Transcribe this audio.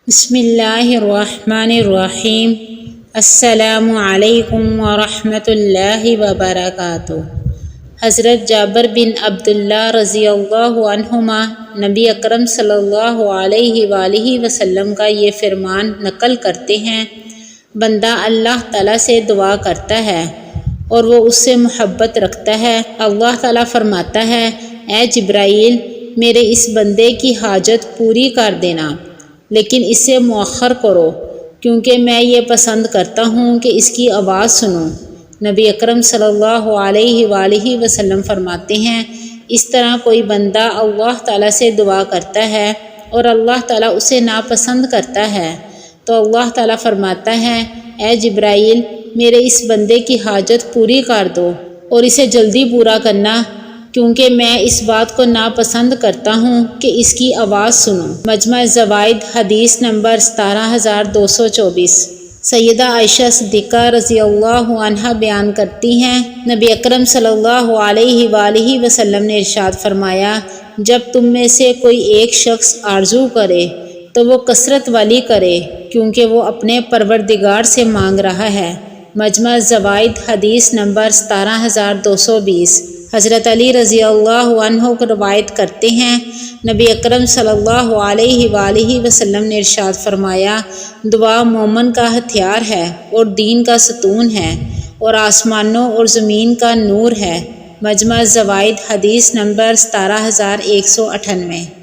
بسم اللہ الرحمن الرحیم۔ السلام علیکم ورحمۃ اللہ وبرکاتہ۔ حضرت جابر بن عبداللہ رضی اللہ عنہما نبی اکرم صلی اللہ علیہ وآلہ وسلم کا یہ فرمان نقل کرتے ہیں، بندہ اللہ تعالیٰ سے دعا کرتا ہے اور وہ اس سے محبت رکھتا ہے، اللہ تعالیٰ فرماتا ہے، اے جبرائیل، میرے اس بندے کی حاجت پوری کر دینا، لیکن اسے مؤخر کرو، کیونکہ میں یہ پسند کرتا ہوں کہ اس کی آواز سنوں۔ نبی اکرم صلی اللہ علیہ وآلہ وسلم فرماتے ہیں، اس طرح کوئی بندہ اللہ تعالیٰ سے دعا کرتا ہے اور اللہ تعالیٰ اسے ناپسند کرتا ہے تو اللہ تعالیٰ فرماتا ہے، اے جبرائیل، میرے اس بندے کی حاجت پوری کر دو اور اسے جلدی پورا کرنا، کیونکہ میں اس بات کو ناپسند کرتا ہوں کہ اس کی آواز سنوں۔ مجمع الزوائد حدیث نمبر 17224۔ سیدہ عائشہ صدیقہ رضی اللہ عنہا بیان کرتی ہیں، نبی اکرم صلی اللہ علیہ وآلہ وسلم نے ارشاد فرمایا، جب تم میں سے کوئی ایک شخص آرزو کرے تو وہ کثرت والی کرے، کیونکہ وہ اپنے پروردگار سے مانگ رہا ہے۔ مجمع الزوائد حدیث نمبر 17220۔ حضرت علی رضی اللہ عنہ کو روایت کرتے ہیں، نبی اکرم صلی اللہ علیہ وآلہ وسلم نے ارشاد فرمایا، دعا مومن کا ہتھیار ہے اور دین کا ستون ہے اور آسمانوں اور زمین کا نور ہے۔ مجمع الزوائد حدیث نمبر 17198۔